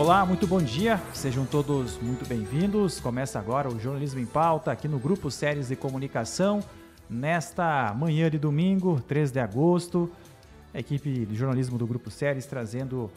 Olá, muito bom dia, sejam todos muito bem-vindos. Começa agora o Jornalismo em Pauta aqui no Grupo Séries de Comunicação, nesta manhã de domingo, 3 de agosto. A equipe de jornalismo do Grupo Séries trazendo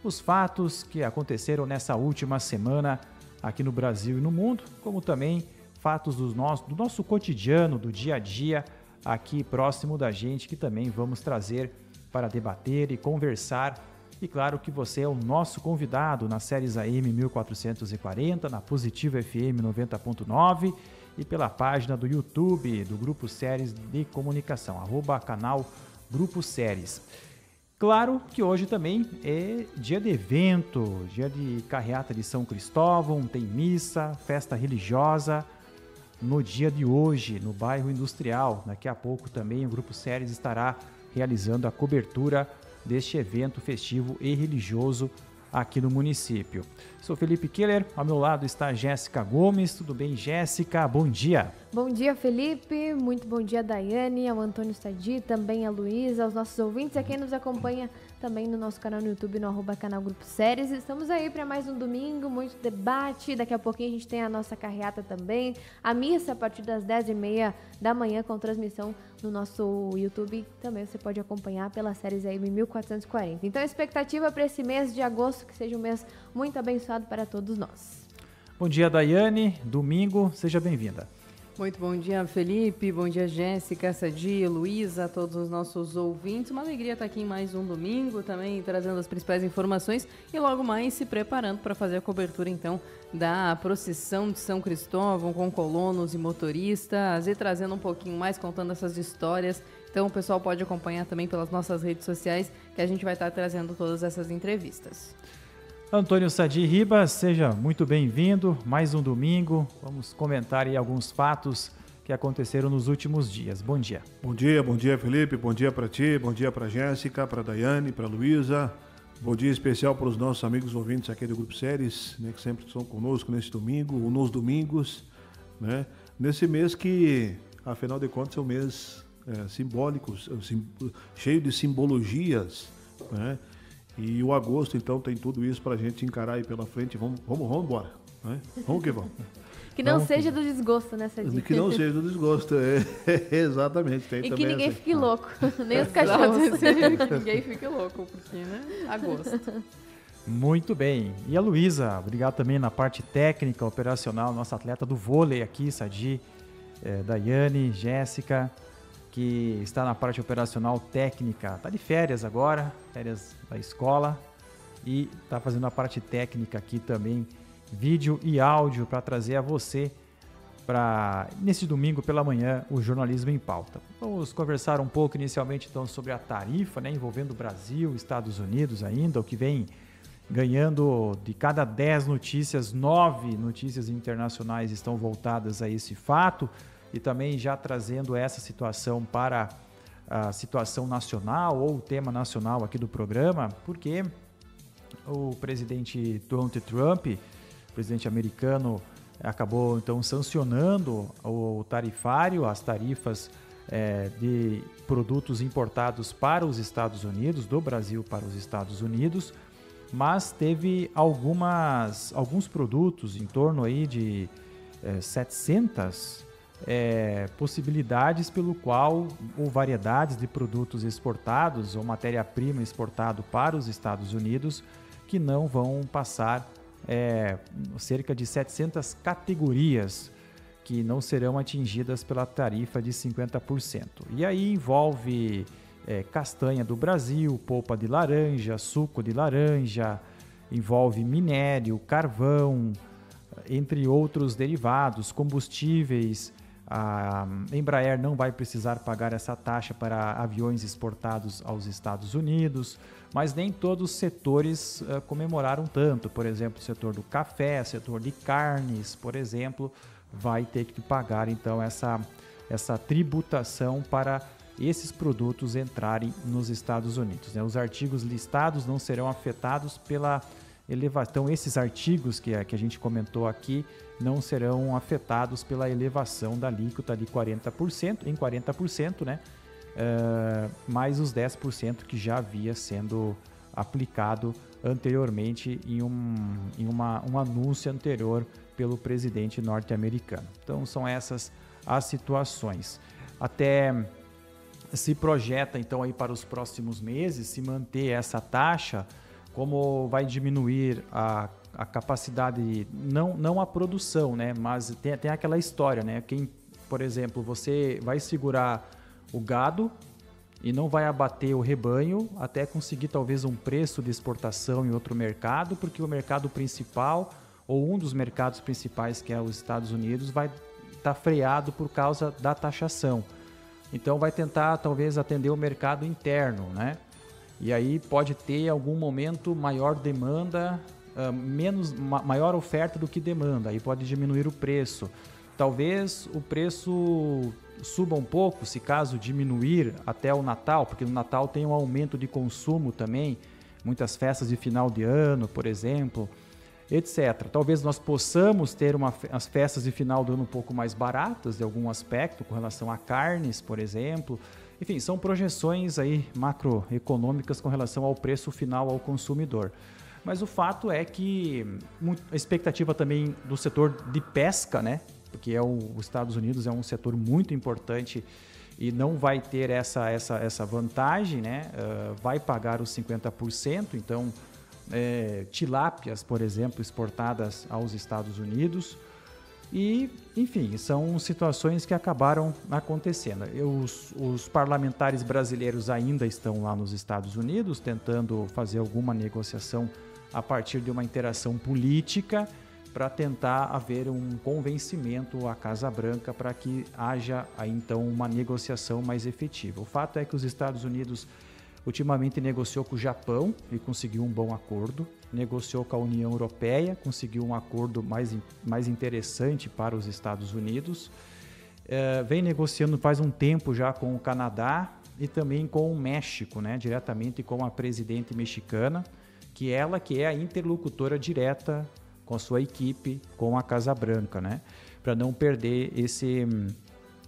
os fatos que aconteceram nessa última semana aqui no Brasil e no mundo, como também fatos do nosso cotidiano, do dia a dia, aqui próximo da gente, que também vamos trazer para debater e conversar. E claro que você é o nosso convidado na Séries AM 1440, na Positivo FM 90.9 e pela página do YouTube do Grupo Séries de Comunicação, @canal Grupo Séries. Claro que hoje também é dia de evento, dia de carreata de São Cristóvão, tem missa, festa religiosa no dia de hoje, no bairro Industrial. Daqui a pouco também o Grupo Séries estará realizando a cobertura deste evento festivo e religioso aqui no município. Sou Felipe Keller, ao meu lado está a Jéssica Gomes. Tudo bem, Jéssica? Bom dia. Bom dia, Felipe. Muito bom dia, Daiane, ao Antônio Sadi, também a Luísa, aos nossos ouvintes, a quem nos acompanha também no nosso canal no YouTube, no @canal Grupo Séries. Estamos aí para mais um domingo, muito debate. Daqui a pouquinho a gente tem a nossa carreata também. A missa a partir das 10h30 da manhã com transmissão no nosso YouTube. Também você pode acompanhar pela Séries AM 1440. Então a expectativa para esse mês de agosto, que seja um mês muito abençoado para todos nós. Bom dia, Daiane. Domingo, seja bem-vinda. Muito bom dia, Felipe. Bom dia, Jéssica, Sadi, Luísa, a todos os nossos ouvintes. Uma alegria estar aqui em mais um domingo, também trazendo as principais informações e logo mais se preparando para fazer a cobertura, então, da procissão de São Cristóvão com colonos e motoristas e trazendo um pouquinho mais, contando essas histórias. Então, o pessoal pode acompanhar também pelas nossas redes sociais, que a gente vai estar trazendo todas essas entrevistas. Antônio Sadi Ribas, seja muito bem-vindo. Mais um domingo. Vamos comentar aí alguns fatos que aconteceram nos últimos dias. Bom dia. Bom dia, Felipe. Bom dia para ti, bom dia para Jéssica, para Daiane, para Luísa. Bom dia especial para os nossos amigos ouvintes aqui do Grupo Séries, né, que sempre estão conosco nesse domingo, ou nos domingos, né? Nesse mês que, afinal de contas, é um mês simbólico, cheio de simbologias, né? E o agosto, então, tem tudo isso para a gente encarar aí pela frente. Vamos embora, né? Vamos que vamos. Que não seja do desgosto, né, Sadi? Que não seja do desgosto, exatamente. Tem e também que ninguém assim. fique louco, nem os cachorros. Que ninguém fique louco, porque, né? Agosto. Muito bem. E a Luísa, obrigado também na parte técnica, operacional, nossa atleta do vôlei aqui, Sadi, Daiane, Jéssica, que está na parte operacional técnica, está de férias agora, férias da escola, e está fazendo a parte técnica aqui também, vídeo e áudio, para trazer a você, nesse domingo pela manhã, o Jornalismo em Pauta. Vamos conversar um pouco inicialmente então sobre a tarifa, né, envolvendo o Brasil, Estados Unidos ainda, o que vem ganhando de cada 10 notícias, 9 notícias internacionais estão voltadas a esse fato, e também já trazendo essa situação para a situação nacional ou o tema nacional aqui do programa, porque o presidente Donald Trump, presidente americano, acabou então sancionando o tarifário, as tarifas de produtos importados para os Estados Unidos, do Brasil para os Estados Unidos, mas teve alguns produtos em torno aí de 700 possibilidades pelo qual, ou variedades de produtos exportados ou matéria-prima exportado para os Estados Unidos, que não vão passar cerca de 700 categorias que não serão atingidas pela tarifa de 50%. E aí envolve castanha do Brasil, polpa de laranja, suco de laranja, envolve minério, carvão, entre outros derivados, combustíveis. A Embraer não vai precisar pagar essa taxa para aviões exportados aos Estados Unidos, mas nem todos os setores comemoraram tanto. Por exemplo, o setor do café, setor de carnes, por exemplo, vai ter que pagar então essa tributação para esses produtos entrarem nos Estados Unidos, né? Os artigos listados não serão afetados pela elevação. Esses artigos que a gente comentou aqui não serão afetados pela elevação da alíquota de 40%, né? Mais os 10% que já havia sendo aplicado anteriormente em um anúncio anterior pelo presidente norte-americano. Então são essas as situações. Até se projeta então aí para os próximos meses se manter essa taxa, como vai diminuir a capacidade, não a produção, né? Mas tem aquela história, né? Quem, por exemplo, você vai segurar o gado e não vai abater o rebanho até conseguir talvez um preço de exportação em outro mercado, porque o mercado principal, ou um dos mercados principais, que é os Estados Unidos, vai estar freado por causa da taxação. Então vai tentar talvez atender o mercado interno, né? E aí pode ter algum momento maior demanda, maior oferta do que demanda, aí pode diminuir o preço. Talvez o preço suba um pouco, se caso diminuir até o Natal, porque no Natal tem um aumento de consumo também, muitas festas de final de ano, por exemplo, etc. Talvez nós possamos ter as festas de final do ano um pouco mais baratas, de algum aspecto, com relação a carnes, por exemplo. Enfim, são projeções aí macroeconômicas com relação ao preço final ao consumidor. Mas o fato é que a expectativa também do setor de pesca, né? Porque os Estados Unidos é um setor muito importante e não vai ter essa vantagem, né? Vai pagar os 50%, então tilápias, por exemplo, exportadas aos Estados Unidos. E, enfim, são situações que acabaram acontecendo. Os parlamentares brasileiros ainda estão lá nos Estados Unidos tentando fazer alguma negociação a partir de uma interação política para tentar haver um convencimento à Casa Branca para que haja aí, então, uma negociação mais efetiva. O fato é que os Estados Unidos ultimamente negociou com o Japão e conseguiu um bom acordo, negociou com a União Europeia, conseguiu um acordo mais interessante para os Estados Unidos, vem negociando faz um tempo já com o Canadá e também com o México, né, diretamente com a presidente mexicana, que é a interlocutora direta com a sua equipe, com a Casa Branca, né, para não perder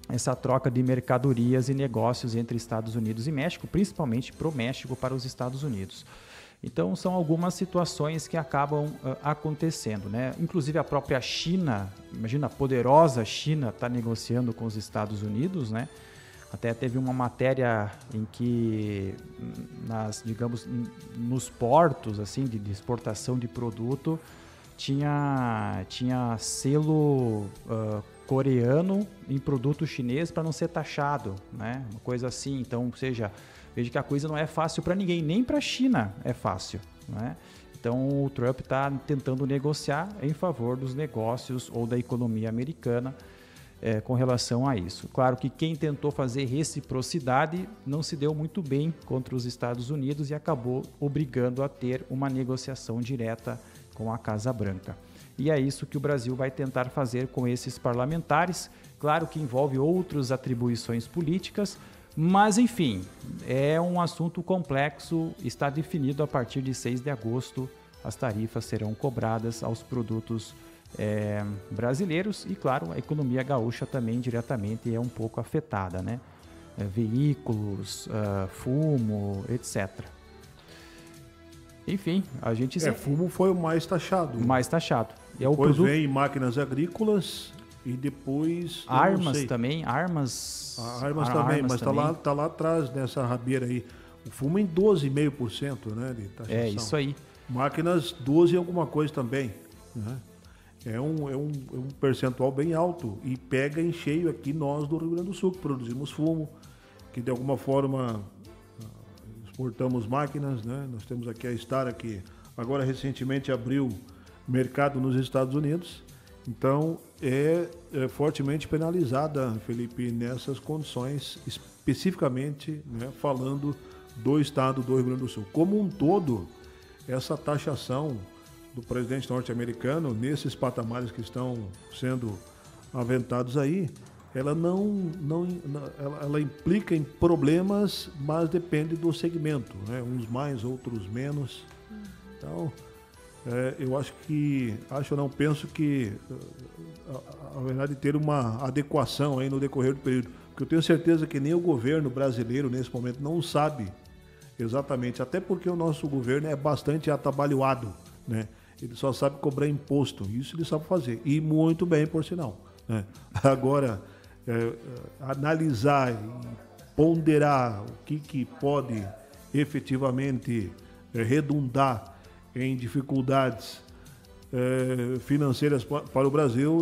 essa troca de mercadorias e negócios entre Estados Unidos e México, principalmente para o México, para os Estados Unidos. Então, são algumas situações que acabam acontecendo, né? Inclusive, a própria China, imagina, a poderosa China está negociando com os Estados Unidos, né? Até teve uma matéria em que, nos portos assim, de exportação de produto, tinha selo coreano em produto chinês para não ser taxado, né? Uma coisa assim. Então, ou seja, veja que a coisa não é fácil para ninguém, nem para a China é fácil, né? Então o Trump está tentando negociar em favor dos negócios ou da economia americana com relação a isso. Claro que quem tentou fazer reciprocidade não se deu muito bem contra os Estados Unidos e acabou obrigando a ter uma negociação direta com a Casa Branca. E é isso que o Brasil vai tentar fazer com esses parlamentares. Claro que envolve outras atribuições políticas, mas enfim, é um assunto complexo. Está definido a partir de 6 de agosto, as tarifas serão cobradas aos produtos brasileiros e, claro, a economia gaúcha também diretamente é um pouco afetada, né? Veículos, fumo, etc. Enfim, a gente... fumo foi o mais taxado. O mais taxado. Depois vem máquinas agrícolas e depois... Armas também, armas também, mas tá lá atrás nessa rabeira aí. O fumo em 12,5%, né, de taxação. É, isso aí. Máquinas 12 e alguma coisa também, né? É um percentual bem alto e pega em cheio aqui nós do Rio Grande do Sul, que produzimos fumo, que de alguma forma exportamos máquinas, né? Nós temos aqui a Stara, que agora recentemente abriu mercado nos Estados Unidos, então é fortemente penalizada, Felipe, nessas condições, especificamente, né, falando do estado do Rio Grande do Sul. Como um todo, essa taxação do presidente norte-americano, nesses patamares que estão sendo aventados aí, ela ela implica em problemas, mas depende do segmento, né? Uns mais, outros menos. Então, penso que haverá de ter uma adequação aí no decorrer do período, porque eu tenho certeza que nem o governo brasileiro nesse momento não sabe Exatamente, até porque o nosso governo é bastante atabalhoado, né? Ele só sabe cobrar imposto, isso ele sabe fazer, e muito bem, por sinal, né? Agora, analisar e ponderar o que pode efetivamente redundar em dificuldades financeiras para o Brasil,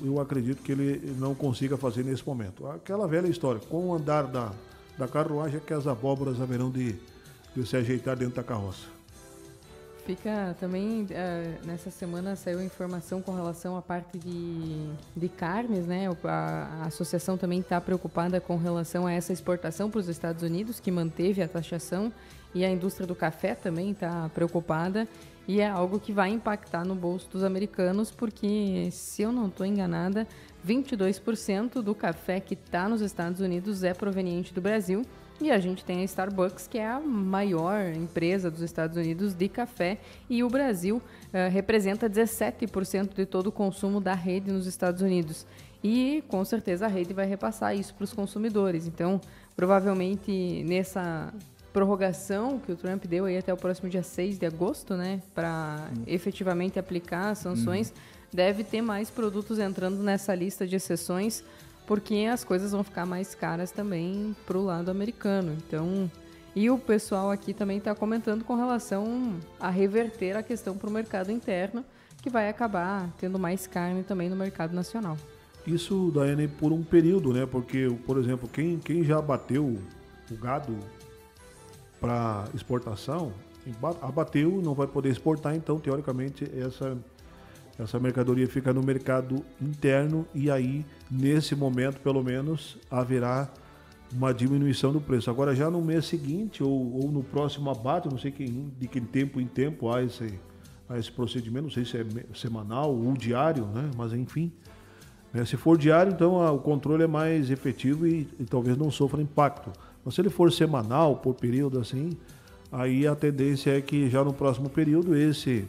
eu acredito que ele não consiga fazer nesse momento. Aquela velha história, com o andar da carruagem, é que as abóboras haverão de se ajeitar dentro da carroça. Fica também, nessa semana saiu informação com relação à parte de carnes, né? A associação também está preocupada com relação a essa exportação para os Estados Unidos, que manteve a taxação, e a indústria do café também está preocupada, e é algo que vai impactar no bolso dos americanos, porque, se eu não estou enganada, 22% do café que está nos Estados Unidos é proveniente do Brasil. E a gente tem a Starbucks, que é a maior empresa dos Estados Unidos de café, e o Brasil representa 17% de todo o consumo da rede nos Estados Unidos. E, com certeza, a rede vai repassar isso para os consumidores. Então, provavelmente, nessa prorrogação que o Trump deu aí até o próximo dia 6 de agosto, né, para efetivamente aplicar as sanções, deve ter mais produtos entrando nessa lista de exceções, porque as coisas vão ficar mais caras também para o lado americano. Então, e o pessoal aqui também está comentando com relação a reverter a questão para o mercado interno, que vai acabar tendo mais carne também no mercado nacional. Isso, Daiane, por um período, né? Porque, por exemplo, quem já abateu o gado para exportação, abateu, não vai poder exportar, então, teoricamente, essa mercadoria fica no mercado interno, e aí, nesse momento, pelo menos, haverá uma diminuição do preço. Agora, já no mês seguinte ou no próximo abate, não sei de que tempo em tempo há esse procedimento, não sei se é semanal ou diário, né? Mas enfim, né? Se for diário, então o controle é mais efetivo e talvez não sofra impacto. Mas se ele for semanal, por período assim, aí a tendência é que já no próximo período esse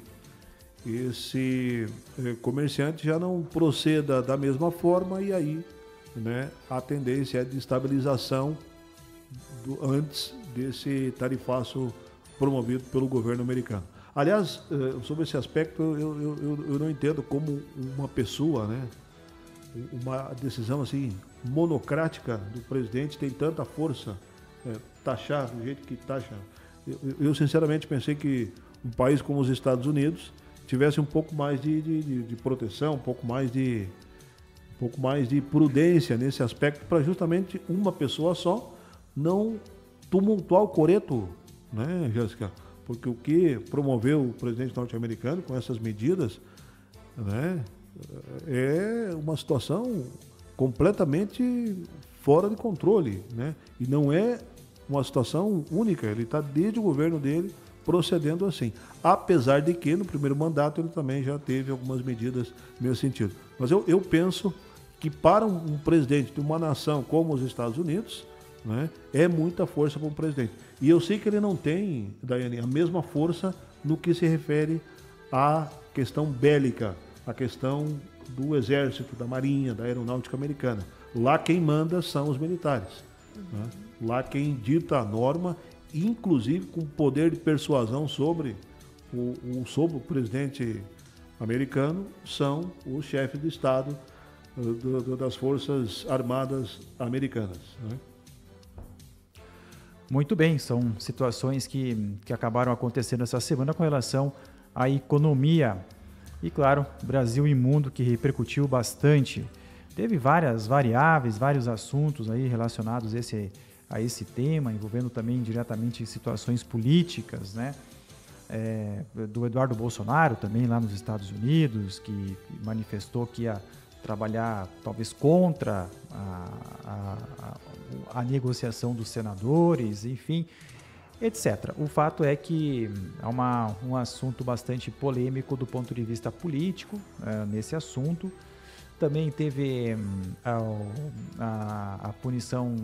comerciante já não proceda da mesma forma, e aí, né, a tendência é de estabilização antes desse tarifaço promovido pelo governo americano. Aliás, sobre esse aspecto, eu não entendo como uma pessoa, né, uma decisão assim monocrática do presidente tem tanta força, taxar do jeito que taxa. Eu sinceramente pensei que um país como os Estados Unidos tivesse um pouco mais de proteção, um pouco mais de prudência nesse aspecto, para justamente uma pessoa só não tumultuar o coreto, né, Jéssica? Porque o que promoveu o presidente norte-americano com essas medidas, né, é uma situação completamente fora de controle, né? E não é uma situação única, ele está desde o governo dele procedendo assim. Apesar de que no primeiro mandato ele também já teve algumas medidas nesse sentido. Mas eu penso que para um presidente de uma nação como os Estados Unidos, né, é muita força para um presidente. E eu sei que ele não tem, Daiane, a mesma força no que se refere à questão bélica, a questão do exército, da marinha, da aeronáutica americana. Lá quem manda são os militares, né? Lá quem dita a norma, inclusive com poder de persuasão sobre o presidente americano, são os chefes de Estado das Forças Armadas Americanas, né? Muito bem, são situações que acabaram acontecendo essa semana com relação à economia. E, claro, Brasil e mundo, que repercutiu bastante. Teve várias variáveis, vários assuntos aí relacionados a esse tema, envolvendo também diretamente situações políticas, né? Do Eduardo Bolsonaro também lá nos Estados Unidos, que manifestou que ia trabalhar talvez contra a negociação dos senadores, enfim, etc. O fato é que há um assunto bastante polêmico do ponto de vista político nesse assunto. Também teve a punição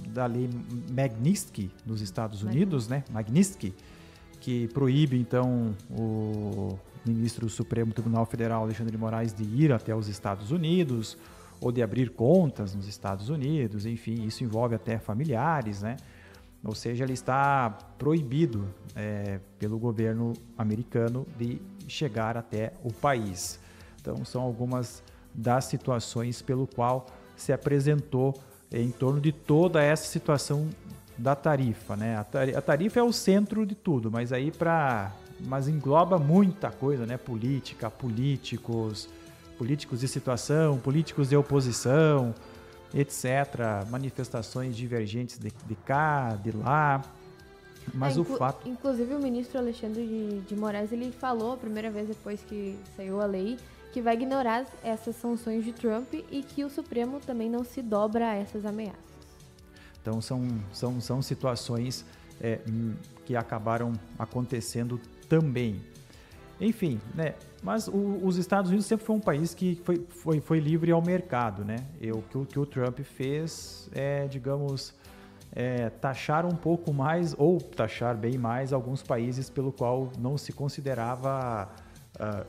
da lei Magnitsky nos Estados Unidos, né? Magnitsky, que proíbe, então, o ministro do Supremo Tribunal Federal, Alexandre de Moraes, de ir até os Estados Unidos ou de abrir contas nos Estados Unidos. Enfim, isso envolve até familiares, né? Ou seja, ele está proibido pelo governo americano de chegar até o país. Então, são algumas das situações pelo qual se apresentou em torno de toda essa situação da tarifa, né? A tarifa é o centro de tudo, mas mas engloba muita coisa, né? Política, políticos de situação, políticos de oposição, etc. Manifestações divergentes de cá, de lá. Mas o fato... Inclusive o ministro Alexandre de Moraes, ele falou a primeira vez depois que saiu a lei que vai ignorar essas sanções de Trump e que o Supremo também não se dobra a essas ameaças. Então são situações que acabaram acontecendo também. Enfim, né? Mas os Estados Unidos sempre foi um país que foi livre ao mercado, né? O que o Trump fez digamos, taxar um pouco mais ou taxar bem mais alguns países pelo qual não se considerava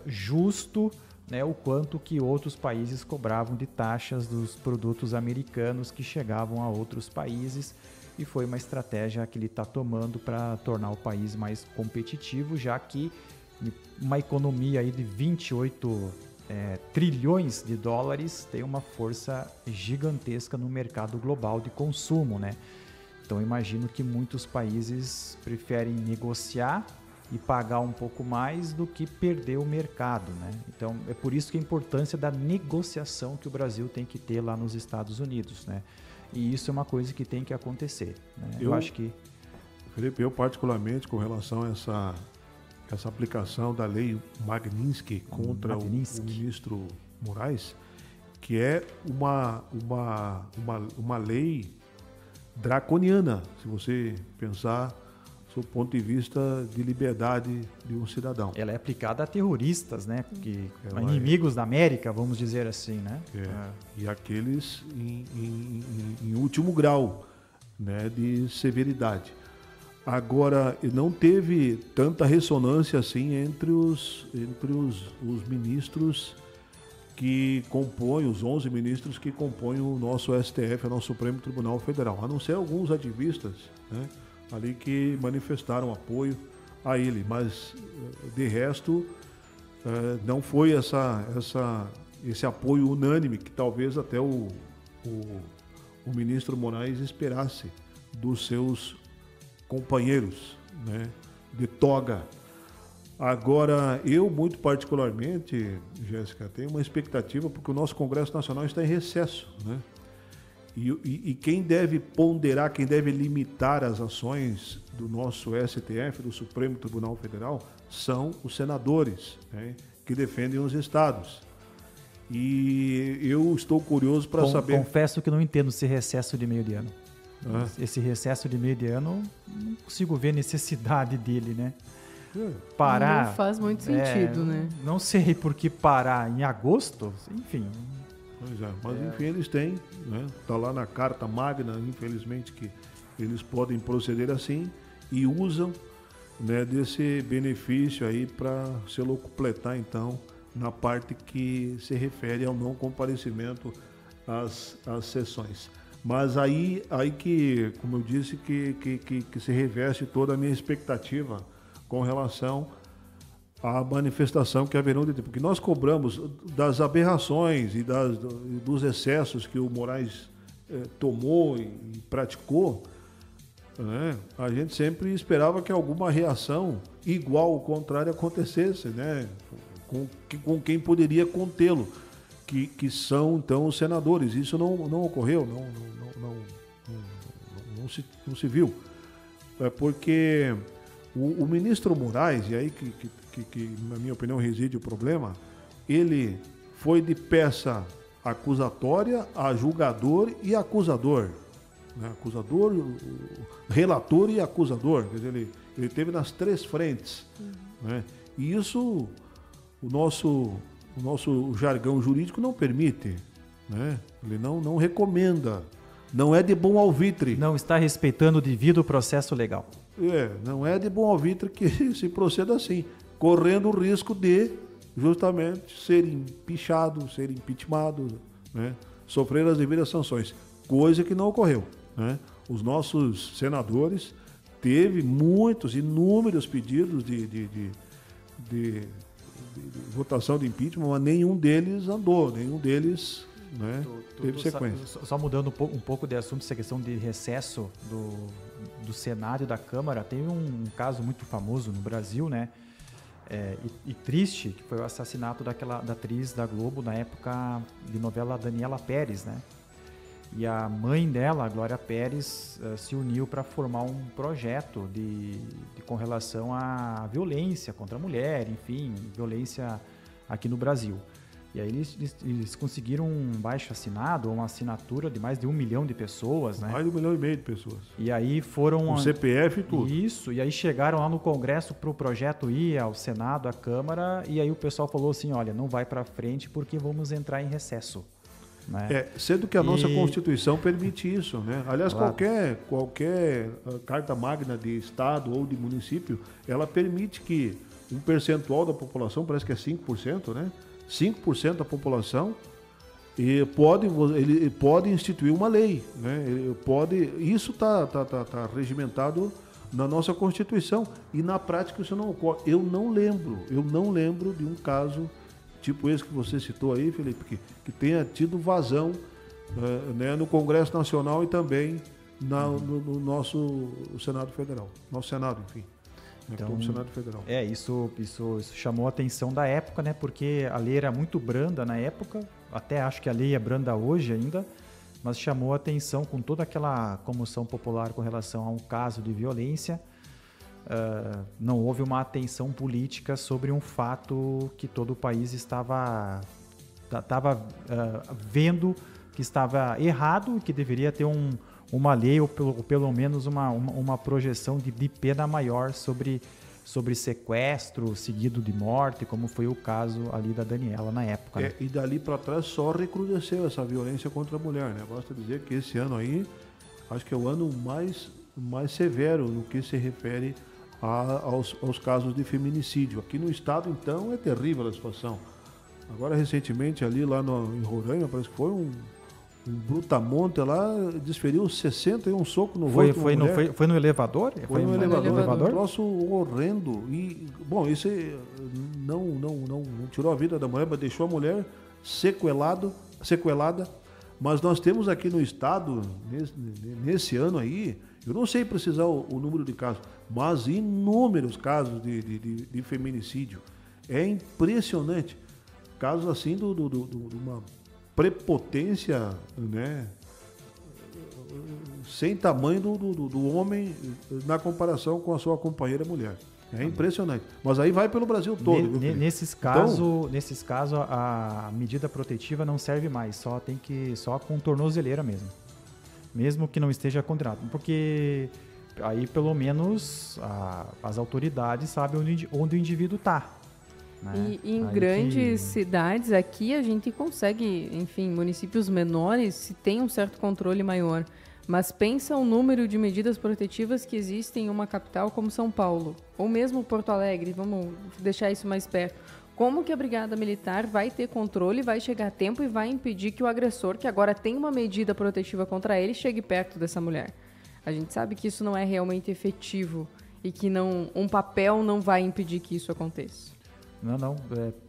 justo, né, o quanto que outros países cobravam de taxas dos produtos americanos que chegavam a outros países, e foi uma estratégia que ele está tomando para tornar o país mais competitivo, já que uma economia aí de 28 trilhões de dólares tem uma força gigantesca no mercado global de consumo, né? Então imagino que muitos países preferem negociar e pagar um pouco mais do que perder o mercado, né? Então é por isso que a importância da negociação que o Brasil tem que ter lá nos Estados Unidos, né? E isso é uma coisa que tem que acontecer, né? Eu acho que... Felipe, eu particularmente com relação a essa aplicação da lei Magnitsky contra o ministro Moraes, que é uma lei draconiana, se você pensar do ponto de vista de liberdade de um cidadão. Ela é aplicada a terroristas, né? Inimigos da América, vamos dizer assim, né? E aqueles em último grau, né, de severidade. Agora, não teve tanta ressonância assim entre os ministros que compõem, os 11 ministros que compõem o nosso STF, o nosso Supremo Tribunal Federal, a não ser alguns ativistas, né, ali que manifestaram apoio a ele, mas de resto não foi esse apoio unânime que talvez até o ministro Moraes esperasse dos seus companheiros, né, de toga. Agora, eu muito particularmente, Jéssica, tenho uma expectativa porque o nosso Congresso Nacional está em recesso, né? E quem deve ponderar, quem deve limitar as ações do nosso STF, do Supremo Tribunal Federal, são os senadores, né, que defendem os estados. E eu estou curioso para saber... Confesso que não entendo esse recesso de meio de ano. Esse recesso de meio de ano, não consigo ver necessidade dele, né? Parar... Não faz muito sentido, né? Não sei por que parar em agosto, enfim... Pois é, mas enfim, eles têm, né? Tá lá na Carta Magna, infelizmente, que eles podem proceder assim e usam, né, desse benefício aí para se locupletar, então, na parte que se refere ao não comparecimento às sessões. Mas aí que, como eu disse, que se reveste toda a minha expectativa com relação a manifestação que haverão de ter, porque nós cobramos das aberrações e dos excessos que o Moraes tomou e praticou, né? A gente sempre esperava que alguma reação igual ou contrária acontecesse, né? Com quem poderia contê-lo, que são então os senadores. Isso não ocorreu, não se viu, porque o ministro Moraes, e aí que na minha opinião reside o problema, ele foi de peça acusatória a julgador e acusador, né? Acusador, relator e acusador, quer dizer, ele teve nas três frentes, né? E isso o nosso jargão jurídico não permite, né? Ele não recomenda, não é de bom alvitre. Não está respeitando o devido processo legal. Não é de bom alvitre que se proceda assim, correndo o risco de justamente ser empichado, ser impeachmentado, né? Sofrer as devidas sanções, coisa que não ocorreu, né? Os nossos senadores teve inúmeros pedidos de votação de impeachment, mas nenhum deles andou, nenhum deles, né, teve sequência. Só mudando um pouco de assunto, essa questão de recesso do Senado e da Câmara, tem um caso muito famoso no Brasil, né, e triste, que foi o assassinato da atriz da Globo na época de novela Daniela Pérez, né? E a mãe dela, a Glória Pérez, se uniu para formar um projeto com relação à violência contra a mulher, enfim, violência aqui no Brasil. E aí eles conseguiram um baixo-assinado, uma assinatura de mais de 1 milhão de pessoas, né? Mais de 1,5 milhão de pessoas. E aí foram... Com CPF e tudo. Isso, e aí chegaram lá no Congresso para o projeto ir ao Senado, à Câmara, e aí o pessoal falou assim, olha, não vai para frente porque vamos entrar em recesso. Né? Sendo que a nossa Constituição permite isso, né? Aliás, claro, qualquer carta magna de Estado ou de município, ela permite que um percentual da população, parece que é 5%, né? 5% da população ele pode instituir uma lei, né? Isso está regimentado na nossa Constituição e na prática isso não ocorre. Eu não lembro de um caso tipo esse que você citou aí, Felipe, que tenha tido vazão né, no Congresso Nacional e também no nosso Senado Federal. Nosso Senado, enfim. Então, o Senado Federal. Isso chamou a atenção da época, né? Porque a lei era muito branda na época, até acho que a lei é branda hoje ainda, mas chamou a atenção com toda aquela comoção popular com relação a um caso de violência. Não houve uma atenção política sobre um fato que todo o país estava vendo que estava errado, que deveria ter uma lei ou pelo menos uma projeção de pena maior sobre sequestro seguido de morte, como foi o caso ali da Daniela na época. Né? E dali para trás só recrudesceu essa violência contra a mulher, né? Basta dizer que esse ano aí, acho que é o ano mais severo no que se refere aos casos de feminicídio. Aqui no estado, então, é terrível a situação. Agora, recentemente, ali lá em Roraima, parece que foi um brutamonte lá, desferiu 61 socos no rosto de uma mulher. Foi no elevador? Foi no elevador. Um troço horrendo. E, bom, isso não tirou a vida da mulher, mas deixou a mulher sequelada. Mas nós temos aqui no estado, nesse ano aí, eu não sei precisar o número de casos, mas inúmeros casos de feminicídio. É impressionante. Casos assim de uma prepotência, né, sem tamanho do homem na comparação com a sua companheira mulher. É impressionante. Mas aí vai pelo Brasil todo. Nesses casos, a medida protetiva não serve mais, só com tornozeleira mesmo que não esteja condenado, porque aí pelo menos as autoridades sabem onde o indivíduo está. Né? E em grandes cidades aqui a gente consegue, enfim, municípios menores se tem um certo controle maior. Mas pensa o número de medidas protetivas que existem em uma capital como São Paulo, ou mesmo Porto Alegre, vamos deixar isso mais perto. Como que a Brigada Militar vai ter controle, vai chegar a tempo e vai impedir que o agressor, que agora tem uma medida protetiva contra ele, chegue perto dessa mulher? A gente sabe que isso não é realmente efetivo e que um papel não vai impedir que isso aconteça.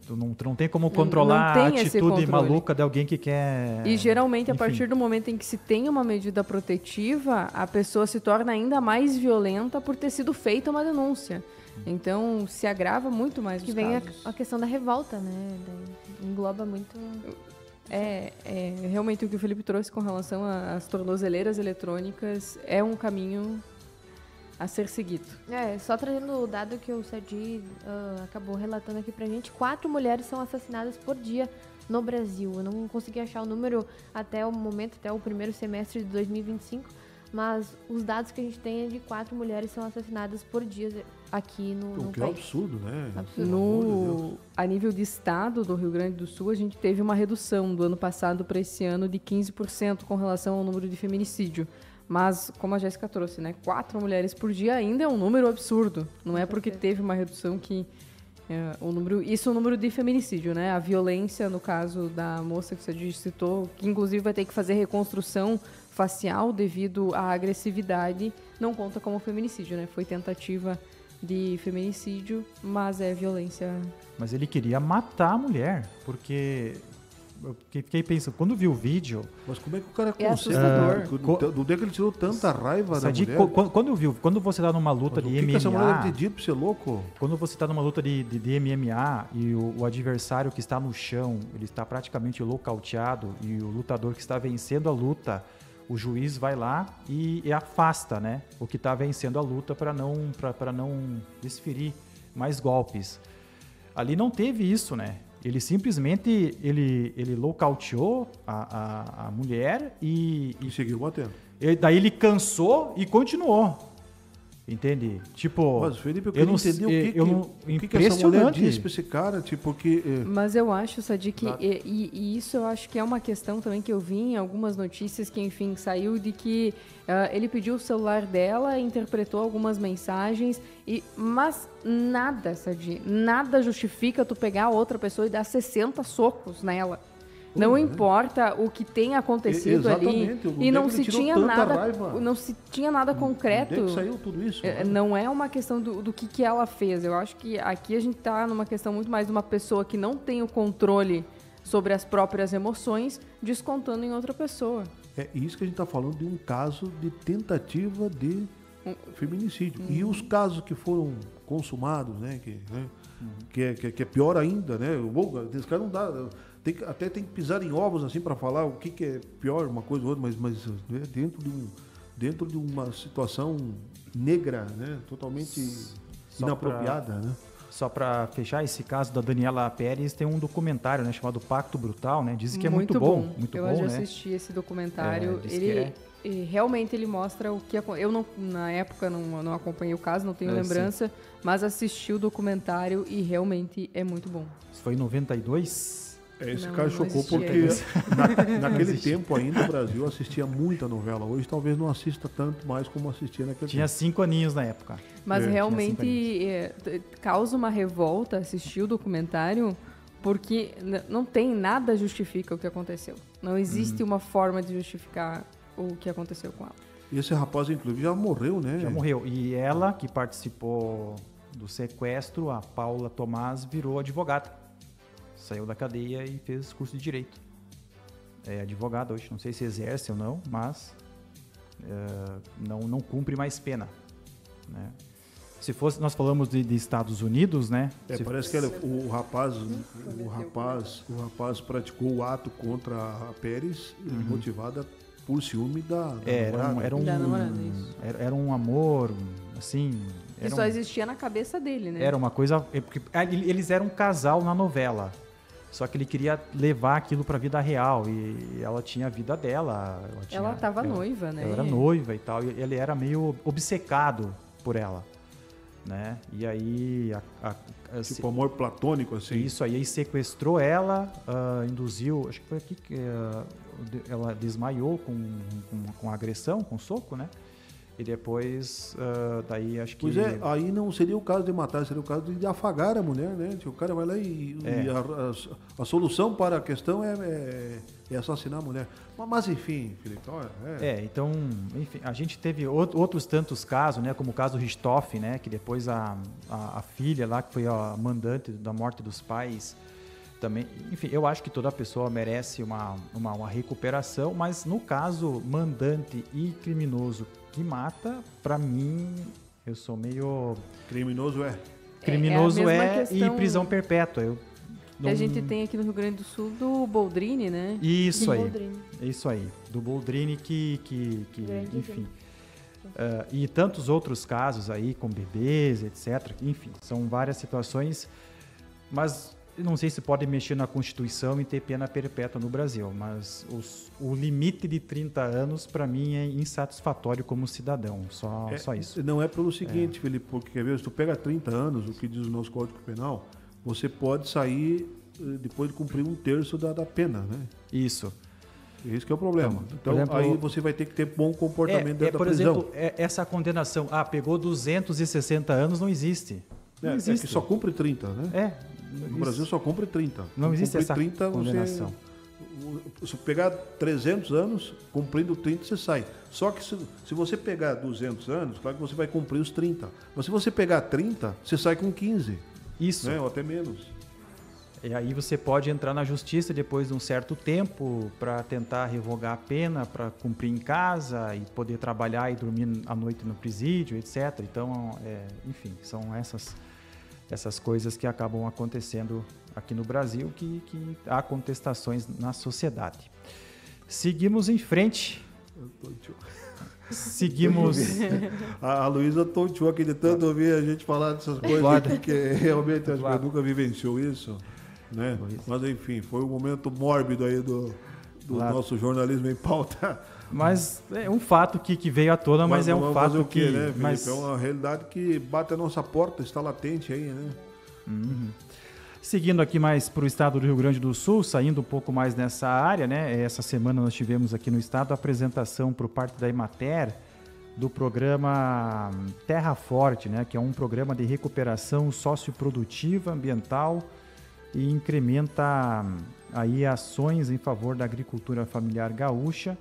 Tu não tem como controlar a atitude maluca de alguém que quer... E geralmente, enfim, a partir do momento em que se tem uma medida protetiva, a pessoa se torna ainda mais violenta por ter sido feita uma denúncia. Então, se agrava muito mais os casos. Que vem a questão da revolta, né? Engloba muito... Realmente o que o Felipe trouxe com relação às tornozeleiras eletrônicas é um caminho a ser seguido. Só trazendo o dado que o Sadi acabou relatando aqui pra gente, 4 mulheres são assassinadas por dia no Brasil. Eu não consegui achar o número até o momento, até o primeiro semestre de 2025, mas os dados que a gente tem é de 4 mulheres são assassinadas por dia aqui no que país. É absurdo, né? A nível de estado do Rio Grande do Sul, a gente teve uma redução do ano passado para esse ano de 15% com relação ao número de feminicídio. Mas, como a Jéssica trouxe, né, 4 mulheres por dia ainda é um número absurdo. Não é porque teve uma redução que isso é o número de feminicídio, né? A violência, no caso da moça que você citou, que inclusive vai ter que fazer reconstrução facial devido à agressividade, não conta como feminicídio, né? Foi tentativa de feminicídio, mas é violência. Mas ele queria matar a mulher, porque eu fiquei pensando, quando vi o vídeo... Mas como é que o cara É consegue? assustador. Do dia que ele tirou tanta raiva da Sadi, mulher? quando você tá numa luta Mas de o que essa mulher MMA... acredita pra ser louco? Quando você está numa luta de MMA e o adversário que está no chão, ele está praticamente nocauteado e o lutador que está vencendo a luta, o juiz vai lá e afasta, né, o que está vencendo a luta para não desferir mais golpes. Ali não teve isso, né? Ele simplesmente ele nocauteou a mulher E seguiu batendo. daí ele cansou e continuou. Entende? Tipo, Mas, Felipe, eu queria entender o que essa mulher disse pra esse cara, tipo, que... Mas eu acho, Sadi, que e isso eu acho que é uma questão também que eu vi em algumas notícias que, enfim, saiu de que ele pediu o celular dela, interpretou algumas mensagens, mas nada, Sadi, nada justifica tu pegar a outra pessoa e dar 60 socos nela. Não importa o que tenha acontecido ali, e não se tinha nada concreto. Onde é que saiu tudo isso? Não é uma questão do que ela fez. Eu acho que aqui a gente está numa questão muito mais de uma pessoa que não tem o controle sobre as próprias emoções, descontando em outra pessoa. É isso que a gente está falando de um caso de tentativa de feminicídio. E os casos que foram consumados, né, que é pior ainda, né? Esse cara não dá... Até tem que pisar em ovos assim para falar o que é pior, uma coisa ou outra, mas dentro de uma situação negra, né, totalmente inapropriada, né? Só para fechar esse caso da Daniela Pérez, tem um documentário, né, chamado Pacto Brutal, né? Dizem que é muito bom, muito bom, eu já né? assisti esse documentário. E realmente ele mostra o que eu não, na época não acompanhei o caso, não tenho lembrança, mas assisti o documentário e realmente é muito bom. Isso foi em 92? Esse cara chocou porque naquele tempo ainda o Brasil assistia muita novela. Hoje talvez não assista tanto mais como assistia naquele tempo. Tinha 5 aninhos na época. Mas realmente causa uma revolta assistir o documentário porque não tem nada justifica o que aconteceu. Não existe uma forma de justificar o que aconteceu com ela. E esse rapaz, inclusive, já morreu, né? Já morreu. E ela, que participou do sequestro, a Paula Tomás, virou advogada. Saiu da cadeia e fez curso de Direito. É advogada hoje. Não sei se exerce ou não, mas não cumpre mais pena, né? Se fosse, nós falamos de Estados Unidos, né? Parece que o rapaz praticou o ato contra a Pérez, motivada por ciúme da namorada. Era um amor, assim... Que só existia na cabeça dele, né? Era uma coisa... Porque eles eram um casal na novela. Só que ele queria levar aquilo para a vida real. E ela tinha a vida dela. Ela estava noiva, né? Ela era noiva e tal. E ele era meio obcecado por ela, né? E aí... tipo amor platônico, assim. Isso aí sequestrou ela, induziu... Acho que foi aqui que ela desmaiou com agressão, com soco, né? E depois, daí acho que... Pois é, aí não seria o caso de matar, seria o caso de afagar a mulher, né? O cara vai lá e a solução para a questão é assassinar a mulher. Mas enfim, Felipe, olha... Então, enfim, a gente teve outros tantos casos, né? Como o caso Richthofen, né? Que depois a filha lá, que foi a mandante da morte dos pais... Também, enfim, eu acho que toda pessoa merece uma recuperação, mas no caso mandante e criminoso que mata, pra mim, eu sou meio... Criminoso e prisão perpétua. Que a gente tem aqui no Rio Grande do Sul do Boldrini, né? Isso aí, do Boldrini que enfim... e tantos outros casos aí, com bebês, etc. Enfim, são várias situações, mas... Não sei se pode mexer na Constituição e ter pena perpétua no Brasil, mas o limite de 30 anos, para mim, é insatisfatório como cidadão, só isso. Não é pelo seguinte, Felipe, porque quer ver, se tu pega 30 anos, o que diz o nosso Código Penal, você pode sair depois de cumprir 1/3 da pena, né? Isso. Esse que é o problema. Então, exemplo, aí você vai ter que ter bom comportamento dentro da prisão. Por exemplo, essa condenação, pegou 260 anos, não existe. Não existe. É que só cumpre 30, né? No Brasil só cumpre 30. Não existe essa 30, condenação. se pegar 300 anos, cumprindo 30, você sai. Só que se você pegar 200 anos, claro que você vai cumprir os 30. Mas se você pegar 30, você sai com 15. Isso. Né? Ou até menos. E aí você pode entrar na justiça depois de um certo tempo para tentar revogar a pena, para cumprir em casa e poder trabalhar e dormir à noite no presídio, etc. Então, enfim, são essas coisas que acabam acontecendo aqui no Brasil, que há contestações na sociedade. Seguimos em frente. Seguimos. A Luísa tonteou aqui de tanto ouvir a gente falar dessas coisas, porque realmente acho que eu nunca vivenciou isso. Né? Mas enfim, foi um momento mórbido aí do nosso jornalismo em pauta. Mas é um fato que veio à tona, mas é um fato que... Né, mas... É uma realidade que bate a nossa porta, está latente aí, né? Uhum. Seguindo aqui mais para o estado do Rio Grande do Sul, saindo um pouco mais nessa área, né? Essa semana nós tivemos aqui no estado a apresentação por parte da Emater do programa Terra Forte, né? Que é um programa de recuperação socioprodutiva, ambiental e incrementa aí ações em favor da agricultura familiar gaúcha,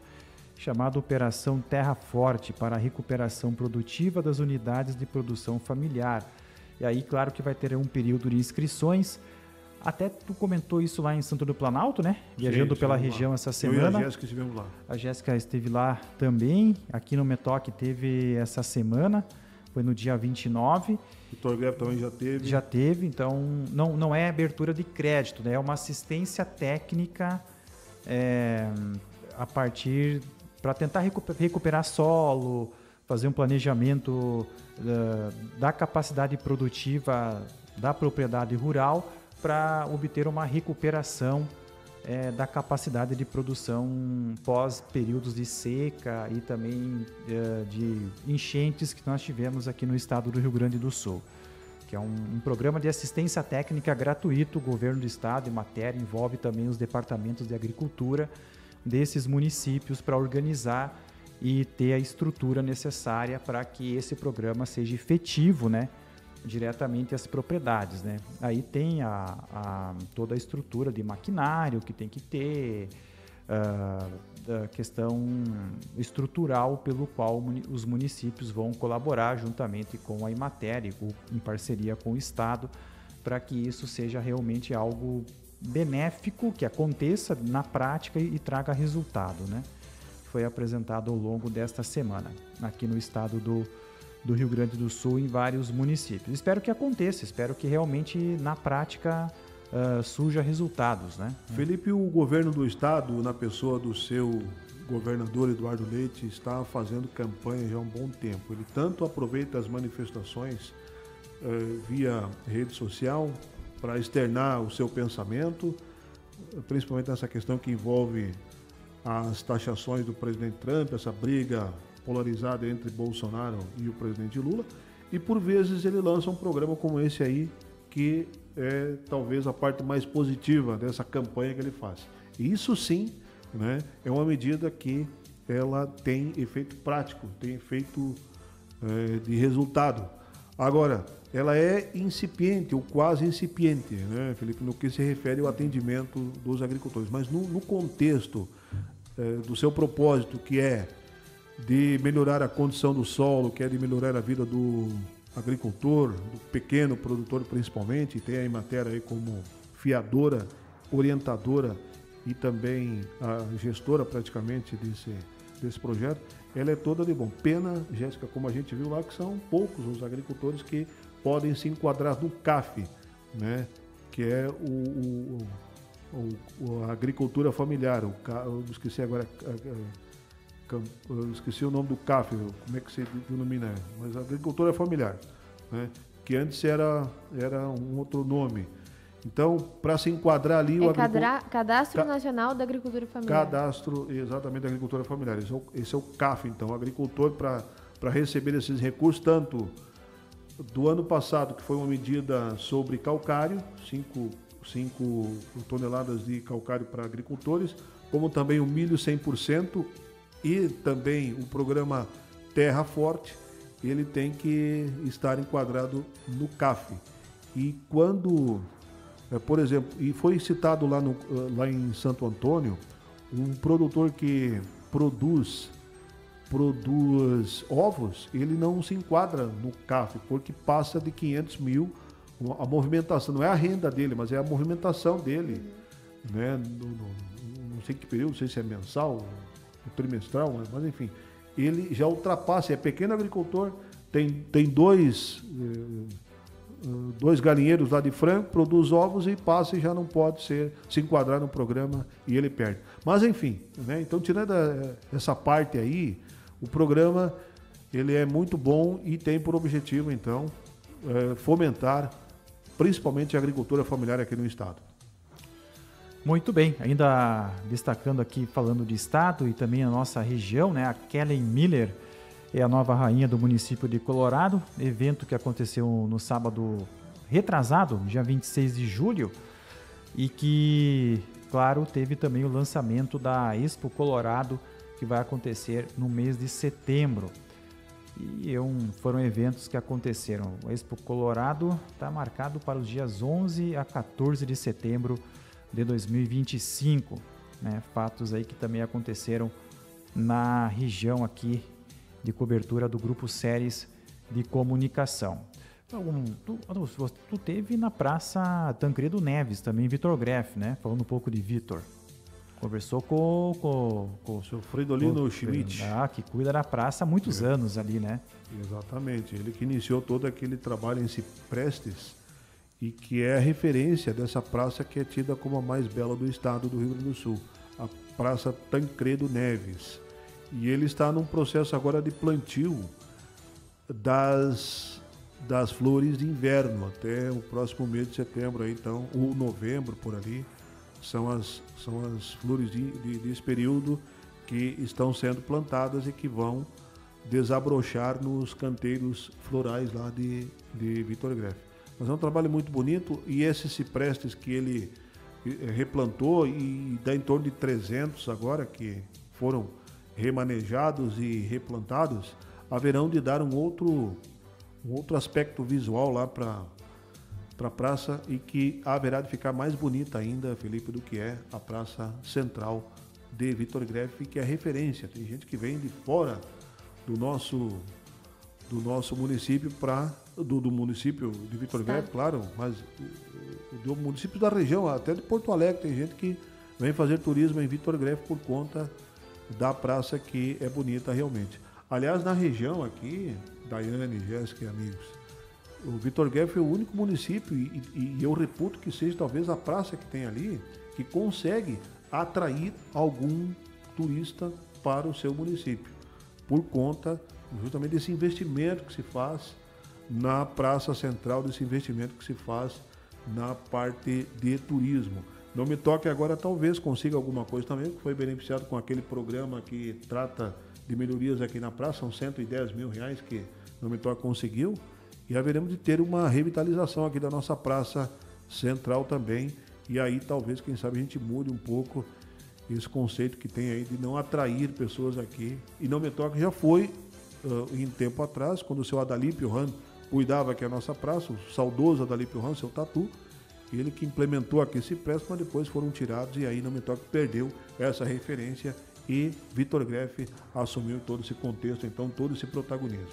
chamada Operação Terra Forte, para a recuperação produtiva das unidades de produção familiar. E aí, claro que vai ter um período de inscrições. Até tu comentou isso lá em Santo do Planalto, né? Viajando pela região essa semana. Eu e a Jéssica estivemos lá. A Jéssica esteve lá também. Aqui no Metoc teve essa semana. Foi no dia 29. O Vitor Grepp também já teve. Já teve, então não é abertura de crédito, né? É uma assistência técnica a partir... para tentar recuperar solo, fazer um planejamento da capacidade produtiva da propriedade rural para obter uma recuperação da capacidade de produção pós períodos de seca e também de enchentes que nós tivemos aqui no estado do Rio Grande do Sul, que é um programa de assistência técnica gratuito. O governo do estado, em matéria, envolve também os departamentos de agricultura desses municípios para organizar e ter a estrutura necessária para que esse programa seja efetivo, né, diretamente às propriedades, né. Aí tem toda a estrutura de maquinário que tem que ter, a questão estrutural pelo qual os municípios vão colaborar juntamente com a Emater, em parceria com o Estado, para que isso seja realmente algo benéfico, que aconteça na prática e traga resultado, né? Foi apresentado ao longo desta semana, aqui no estado do Rio Grande do Sul, em vários municípios. Espero que aconteça, espero que realmente na prática surja resultados, né? Felipe, o governo do estado, na pessoa do seu governador Eduardo Leite, está fazendo campanha já há um bom tempo. Ele tanto aproveita as manifestações via rede social para externar o seu pensamento, principalmente nessa questão que envolve as taxações do presidente Trump, essa briga polarizada entre Bolsonaro e o presidente Lula, e por vezes ele lança um programa como esse aí, que é talvez a parte mais positiva dessa campanha que ele faz. E isso sim, né, é uma medida que ela tem efeito prático, tem efeito de resultado. Agora, ela é incipiente ou quase incipiente, né, Felipe, no que se refere ao atendimento dos agricultores. Mas no contexto do seu propósito, que é de melhorar a condição do solo, que é de melhorar a vida do agricultor, do pequeno produtor principalmente, tem a Emater aí como fiadora, orientadora e também a gestora praticamente desse projeto, ela é toda de bom. Pena, Jéssica, como a gente viu lá, que são poucos os agricultores que podem se enquadrar no CAF, né? Que é a agricultura familiar. Eu esqueci agora, eu esqueci o nome do CAF, como é que se denomina? Mas a agricultura familiar, né? Que antes era um outro nome. Então, para se enquadrar ali... Cadastro Nacional da Agricultura Familiar. Cadastro, exatamente, da Agricultura Familiar. Esse é o CAF, então. O agricultor, para receber esses recursos, tanto do ano passado, que foi uma medida sobre calcário, 5 toneladas de calcário para agricultores, como também o milho 100% e também o programa Terra Forte, ele tem que estar enquadrado no CAF. E quando Por exemplo, e foi citado lá em Santo Antônio, um produtor que produz ovos, ele não se enquadra no CAF, porque passa de 500 mil a movimentação, não é a renda dele, mas é a movimentação dele, né? Não sei que período, não sei se é mensal, trimestral, mas enfim, ele já ultrapassa, é pequeno agricultor, tem dois galinheiros lá de frango, produz ovos e passa e já não pode se enquadrar no programa e ele perde. Mas enfim, né? Então tirando essa parte aí, o programa ele é muito bom e tem por objetivo então fomentar principalmente a agricultura familiar aqui no estado. Muito bem, ainda destacando aqui, falando de estado e também a nossa região, né? A Kellen Miller é a nova rainha do município de Colorado, evento que aconteceu no sábado retrasado, dia 26 de julho, e que, claro, teve também o lançamento da Expo Colorado, que vai acontecer no mês de setembro. E foram eventos que aconteceram. A Expo Colorado está marcado para os dias 11 a 14 de setembro de 2025, né? Fatos aí que também aconteceram na região aqui de cobertura do Grupo Séries de Comunicação. Tu teve na Praça Tancredo Neves também, Vitor Greff, né? Falando um pouco de Vitor. Conversou com o seu Fridolino Schmidt. Que cuida da praça há muitos anos ali, né? Exatamente. Ele que iniciou todo aquele trabalho em Ciprestes e que é a referência dessa praça que é tida como a mais bela do estado do Rio Grande do Sul, a Praça Tancredo Neves. E ele está num processo agora de plantio das flores de inverno até o próximo mês de setembro, aí, então, ou novembro, por ali. São as flores desse período que estão sendo plantadas e que vão desabrochar nos canteiros florais lá de Vitor Greff. Mas é um trabalho muito bonito e esses ciprestes que ele replantou, e dá em torno de 300 agora que foram remanejados e replantados, haverão de dar um outro aspecto visual lá para a praça e que haverá de ficar mais bonita ainda, Felipe, do que é a Praça Central de Vitor Greff, que é referência. Tem gente que vem de fora do nosso município do município de Vitor Greff, claro, mas do município da região, até de Porto Alegre, tem gente que vem fazer turismo em Vitor Greff por conta da praça, que é bonita realmente. Aliás, na região aqui, Daiane, Jéssica e amigos, o Vitor Greff é o único município, e eu reputo que seja talvez a praça que tem ali, que consegue atrair algum turista para o seu município, por conta justamente desse investimento que se faz na Praça Central, desse investimento que se faz na parte de turismo. Não Me Toque agora talvez consiga alguma coisa também, que foi beneficiado com aquele programa que trata de melhorias aqui na praça, são 110 mil reais que Não Me Toque conseguiu, e haveremos de ter uma revitalização aqui da nossa Praça Central também, e aí talvez, quem sabe, a gente mude um pouco esse conceito que tem aí de não atrair pessoas aqui. E Não Me Toque já foi, em tempo atrás, quando o seu Adalípio Ran cuidava aqui a nossa praça, o saudoso Adalípio Ran, seu tatu, ele que implementou aqui esse preço, mas depois foram tirados e aí Não Me Toque perdeu essa referência e Vitor Greff assumiu todo esse contexto, então todo esse protagonismo.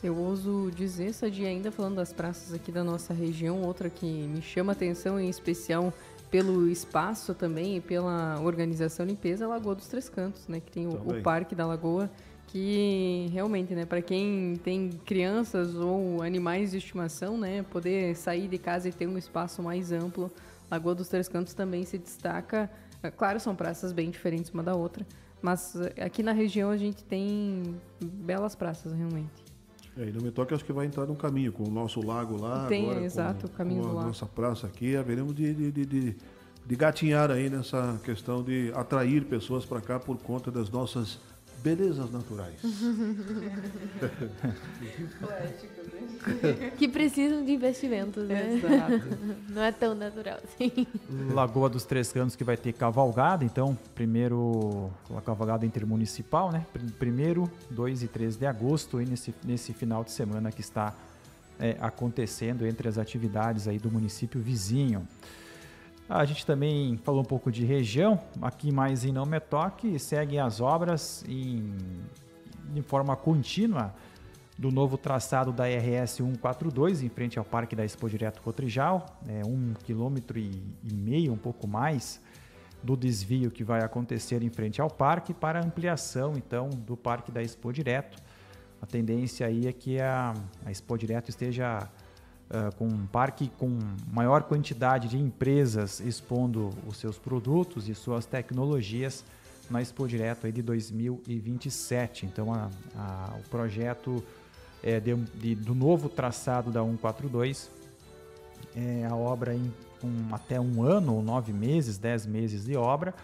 Eu ouso dizer, Sadi, ainda falando das praças aqui da nossa região, outra que me chama a atenção em especial pelo espaço também e pela organização e limpeza, é a Lagoa dos Três Cantos, né, que tem o Parque da Lagoa, que realmente, né, para quem tem crianças ou animais de estimação, né, poder sair de casa e ter um espaço mais amplo, Lagoa dos Três Cantos também se destaca. Claro, são praças bem diferentes uma da outra, mas aqui na região a gente tem belas praças realmente. E Não Me Toque, acho que vai entrar num caminho com o nosso lago lá. Tem, agora, exato, o caminho do lago. A nossa praça aqui, haveremos de gatinhar aí nessa questão de atrair pessoas para cá por conta das nossas belezas naturais. Que precisam de investimentos, né? Exato. Não é tão natural assim. Lagoa dos Três Cantos, que vai ter cavalgada, então, primeiro a cavalgada intermunicipal, né? 1º, 2 e 3 de agosto, e nesse final de semana que está acontecendo entre as atividades aí do município vizinho. A gente também falou um pouco de região, aqui mais em Não Me Toque, seguem as obras de forma contínua do novo traçado da RS 142 em frente ao Parque da Expo Direto Cotrijal, 1,5 km, um pouco mais, do desvio que vai acontecer em frente ao parque para ampliação, então, do Parque da Expo Direto. A tendência aí é que a Expo Direto esteja com um parque com maior quantidade de empresas expondo os seus produtos e suas tecnologias na Expo Direto aí de 2027. Então, o projeto do novo traçado da 142, a obra com até 1 ano, ou 9 meses, 10 meses de obra,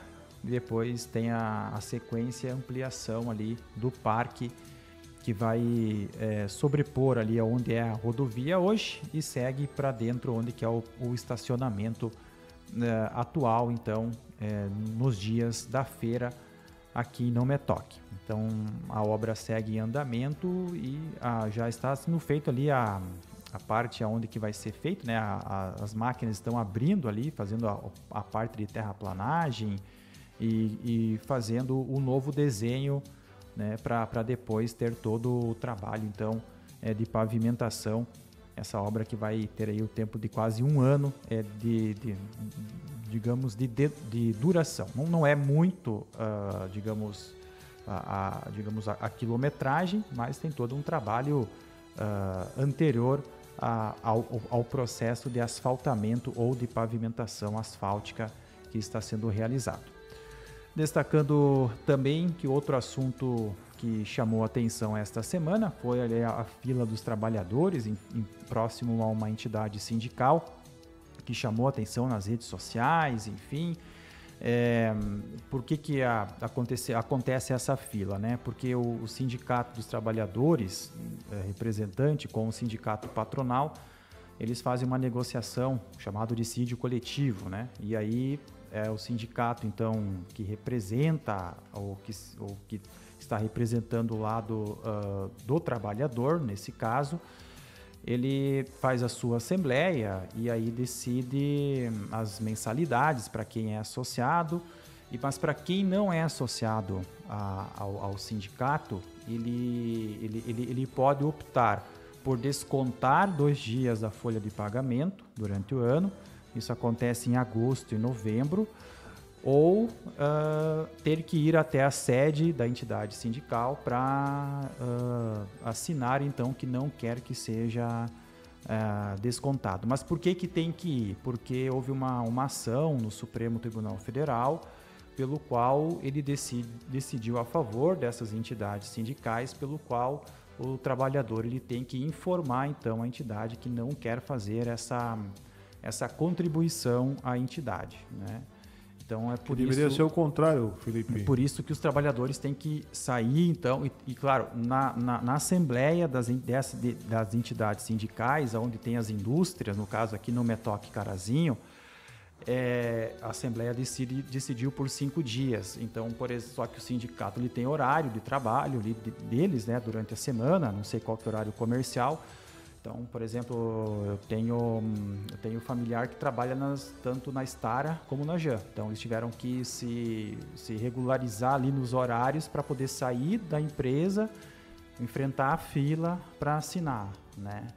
e depois tem a sequência, a ampliação ali do parque, que vai sobrepor ali onde é a rodovia hoje e segue para dentro onde que é o estacionamento atual, então, nos dias da feira aqui em Não Me Toque. Então, a obra segue em andamento e já está sendo feito ali a parte onde que vai ser feito, né? As máquinas estão abrindo ali, fazendo a parte de terraplanagem e fazendo o novo desenho, né, para depois ter todo o trabalho, então, de pavimentação. Essa obra que vai ter aí o tempo de quase 1 ano digamos, de duração. Não é muito, digamos, a quilometragem, mas tem todo um trabalho anterior ao processo de asfaltamento ou de pavimentação asfáltica que está sendo realizado. Destacando também que outro assunto que chamou atenção esta semana foi a fila dos trabalhadores próximo a uma entidade sindical, que chamou atenção nas redes sociais, enfim. Por que acontece essa fila, né? Porque o Sindicato dos Trabalhadores, representante com o Sindicato Patronal, eles fazem uma negociação chamada de dissídio coletivo, né? E aí o sindicato, então, que representa ou que está representando o lado do trabalhador, nesse caso, ele faz a sua assembleia e aí decide as mensalidades para quem é associado, mas para quem não é associado ao sindicato, ele pode optar por descontar 2 dias da folha de pagamento durante o ano. Isso acontece em agosto e novembro, ou ter que ir até a sede da entidade sindical para assinar, então, que não quer que seja descontado. Mas por que tem que ir? Porque houve uma ação no Supremo Tribunal Federal, pelo qual ele decidiu a favor dessas entidades sindicais, pelo qual o trabalhador ele tem que informar, então, a entidade que não quer fazer essa contribuição à entidade, né? Então, deveria ser o contrário, Felipe. Por isso que os trabalhadores têm que sair, então, e claro, na assembleia das entidades sindicais, onde tem as indústrias, no caso aqui no Metoque Carazinho, a assembleia decidiu por 5 dias. Então, só que o sindicato ele tem horário de trabalho deles, né, durante a semana, não sei qual que é o horário comercial. Então, por exemplo, eu tenho familiar que trabalha tanto na Stara como na Jan. Então, eles tiveram que se regularizar ali nos horários para poder sair da empresa, enfrentar a fila para assinar, né?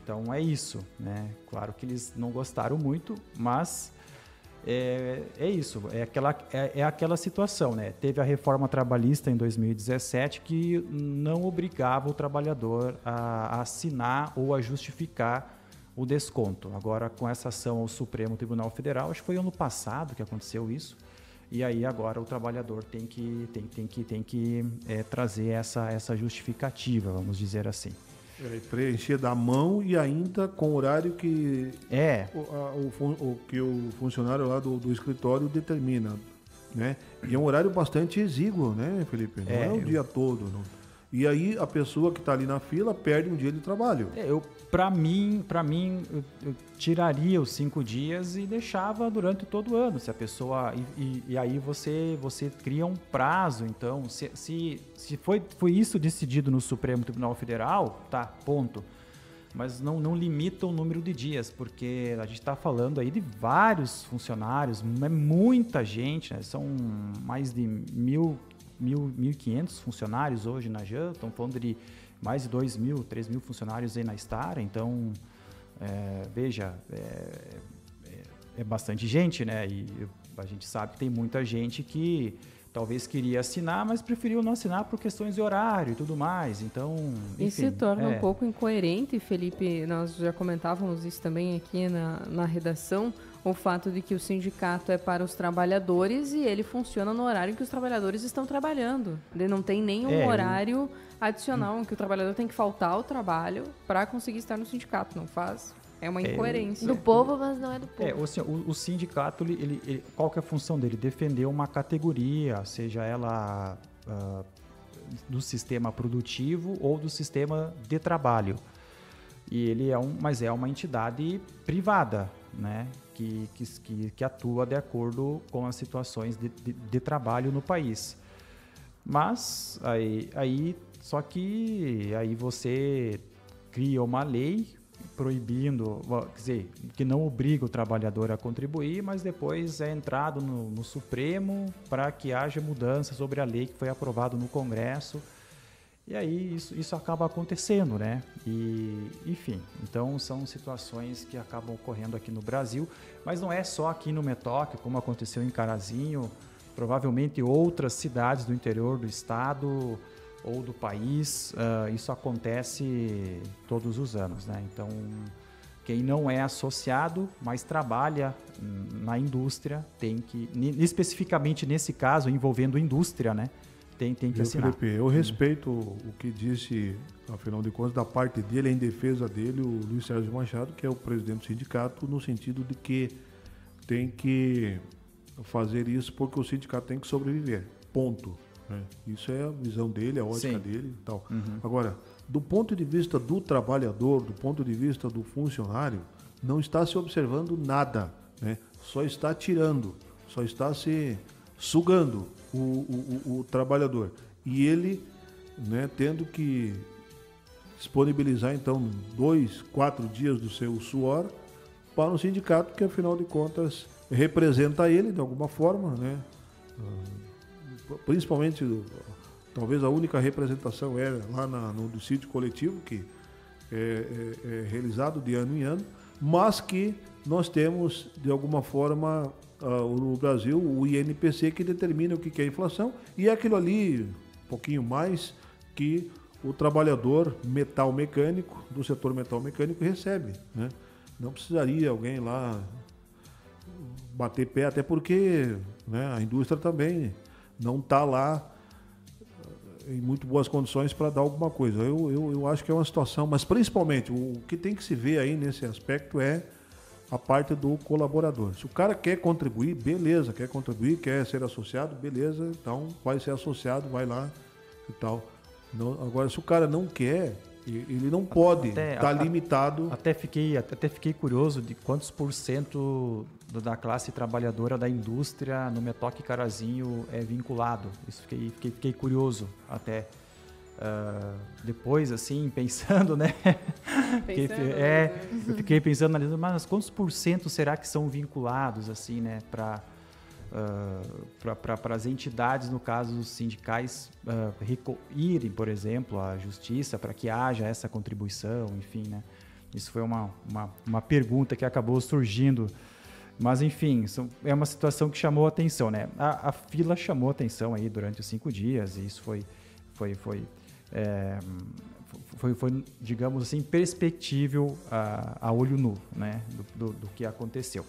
Então, é isso, né? Claro que eles não gostaram muito, mas é isso, é aquela situação, né? Teve a reforma trabalhista em 2017 que não obrigava o trabalhador a assinar ou a justificar o desconto. Agora, com essa ação ao Supremo Tribunal Federal, acho que foi ano passado que aconteceu isso, e aí agora o trabalhador tem que trazer essa justificativa, vamos dizer assim. Preencher da mão e ainda com o horário que que o funcionário lá do escritório determina, né? E é um horário bastante exíguo, né, Felipe? Não é o dia todo. Não. E aí a pessoa que está ali na fila perde um dia de trabalho. Para mim, eu tiraria os 5 dias e deixava durante todo o ano. Se a pessoa e aí você cria um prazo. Então, se foi isso decidido no Supremo Tribunal Federal, tá, ponto. mas não limita o número de dias, porque a gente está falando aí de vários funcionários, é muita gente, né? São mais de 1.500 funcionários hoje na Jean, estão falando de mais de 2.000, 3.000 funcionários aí na Star, então, veja, é bastante gente, né? E a gente sabe que tem muita gente que talvez queria assinar, mas preferiu não assinar por questões de horário e tudo mais. Então, enfim, e se torna um pouco incoerente, Felipe, nós já comentávamos isso também aqui na redação, o fato de que o sindicato é para os trabalhadores e ele funciona no horário em que os trabalhadores estão trabalhando. Ele não tem nenhum horário adicional em que o trabalhador tem que faltar ao trabalho para conseguir estar no sindicato, não faz? É uma incoerência. Do povo, mas não é do povo. O sindicato, ele, qual que é a função dele? Defender uma categoria, seja ela do sistema produtivo ou do sistema de trabalho. E ele mas é uma entidade privada, né? Que atua de acordo com as situações de trabalho no país. Mas só que aí você cria uma lei proibindo, quer dizer, que não obriga o trabalhador a contribuir, mas depois é entrado no Supremo para que haja mudança sobre a lei que foi aprovada no Congresso. E aí isso acaba acontecendo, né? E, enfim, então são situações que acabam ocorrendo aqui no Brasil, mas não é só aqui no Metoque, como aconteceu em Carazinho, provavelmente outras cidades do interior do estado ou do país, isso acontece todos os anos, né? Então, quem não é associado, mas trabalha na indústria, tem que, especificamente nesse caso, envolvendo indústria, né? Tem que assinar. Felipe, eu respeito o que disse, afinal de contas, da parte dele, em defesa dele, o Luiz Sérgio Machado, que é o presidente do sindicato, no sentido de que tem que fazer isso porque o sindicato tem que sobreviver, ponto. Isso é a visão dele, a ótica dele e tal. Agora, do ponto de vista do trabalhador, do ponto de vista do funcionário, não está se observando nada, né? Só está tirando, só está se sugando o trabalhador. E ele, né, tendo que disponibilizar, então, 2, 4 dias do seu suor para um sindicato que, afinal de contas, representa ele de alguma forma, né? Principalmente, talvez a única representação é lá no dissídio coletivo, que é realizado de ano em ano, mas que nós temos, de alguma forma, no Brasil, o INPC, que determina o que é inflação, e é aquilo ali, um pouquinho mais, que o trabalhador metal mecânico, do setor metal mecânico, recebe, né? Não precisaria alguém lá bater pé, até porque, né, a indústria também não está lá em muito boas condições para dar alguma coisa. Eu acho que é uma situação, mas principalmente o que tem que se ver aí nesse aspecto é a parte do colaborador. Se o cara quer contribuir, beleza, quer contribuir, quer ser associado, beleza, então vai ser associado, vai lá e tal. Não, agora, se o cara não quer, ele não pode estar limitado. Até fiquei curioso de quantos % da classe trabalhadora da indústria no Metoque Carazinho é vinculado. Isso fiquei curioso até. Depois, assim, pensando, né? Eu fiquei pensando, mas quantos % será que são vinculados, assim, né? Para as entidades, no caso os sindicais, irem, por exemplo, à justiça para que haja essa contribuição, enfim, né? Isso foi uma pergunta que acabou surgindo, mas enfim, é uma situação que chamou a atenção, né? A fila chamou a atenção aí durante os 5 dias e isso foi, digamos assim, perspectível a olho nu, né? Do que aconteceu.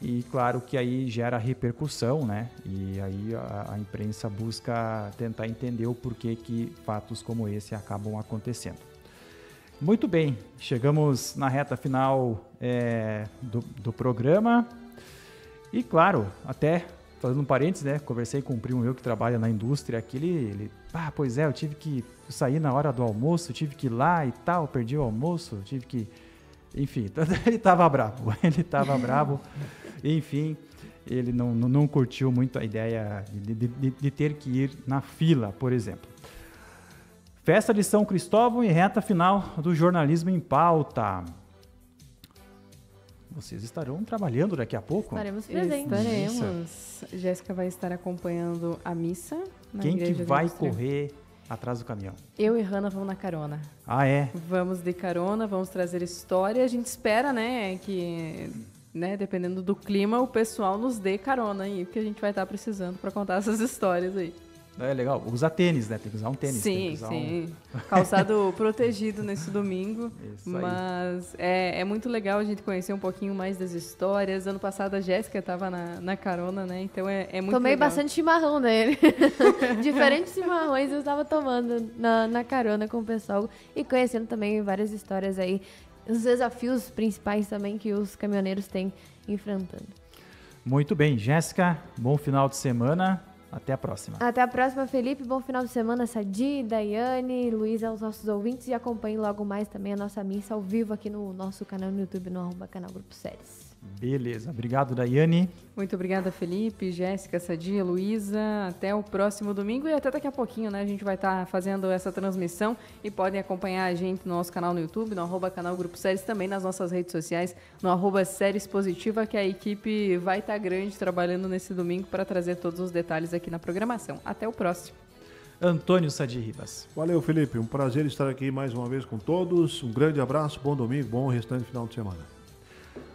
E claro que aí gera repercussão, né? E aí a imprensa busca tentar entender o porquê que fatos como esse acabam acontecendo. Muito bem, chegamos na reta final do programa. E claro, até fazendo um parênteses, né? Conversei com um primo meu que trabalha na indústria aqui, ele pois é, eu tive que sair na hora do almoço, tive que ir lá e tal, perdi o almoço, tive que... Enfim, ele estava bravo, enfim, ele não curtiu muito a ideia de ter que ir na fila, por exemplo. Festa de São Cristóvão e reta final do Jornalismo em Pauta. Vocês estarão trabalhando daqui a pouco? Estaremos presentes. Estaremos. Jéssica vai estar acompanhando a missa na Quem que igreja vai do Mosteiro. correr atrás do caminhão? Eu e Hanna vamos na carona. Ah, é? Vamos de carona, vamos trazer história. A gente espera, né, que, né, dependendo do clima, o pessoal nos dê carona aí, porque a gente vai estar precisando para contar essas histórias aí. É legal. Usa tênis, né? Tem que usar um tênis. tem Sim, que usar sim. Calçado protegido nesse domingo. Isso aí. Mas é muito legal a gente conhecer um pouquinho mais das histórias. Ano passado a Jéssica estava na carona, né? Então é muito Tomei legal. bastante chimarrão dele. Diferentes chimarrões eu estava tomando na carona com o pessoal e conhecendo também várias histórias aí. Os desafios principais também que os caminhoneiros têm enfrentando. Muito bem. Jéssica, bom final de semana. Até a próxima. Até a próxima, Felipe. Bom final de semana, Sadi, Daiane, Luísa, aos nossos ouvintes. E acompanhe logo mais também a nossa missa ao vivo aqui no nosso canal no YouTube, no @canal Grupo Séries. Beleza. Obrigado, Daiane. Muito obrigada, Felipe, Jéssica, Sadia, Luísa. Até o próximo domingo e até daqui a pouquinho, né? A gente vai estar fazendo essa transmissão e podem acompanhar a gente no nosso canal no YouTube, no @canal Grupo Séries, também nas nossas redes sociais, no @Séries Positiva, que a equipe vai estar grande trabalhando nesse domingo para trazer todos os detalhes aqui na programação. Até o próximo. Antônio Sadi Ribas. Valeu, Felipe. Um prazer estar aqui mais uma vez com todos. Um grande abraço, bom domingo, bom restante final de semana.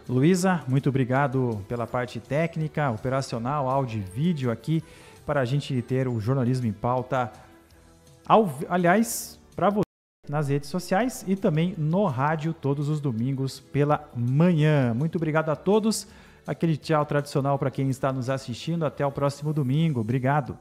Luísa, muito obrigado pela parte técnica, operacional, áudio e vídeo aqui, para a gente ter o Jornalismo em Pauta, aliás, para você nas redes sociais e também no rádio todos os domingos pela manhã. Muito obrigado a todos. Aquele tchau tradicional para quem está nos assistindo. Até o próximo domingo. Obrigado.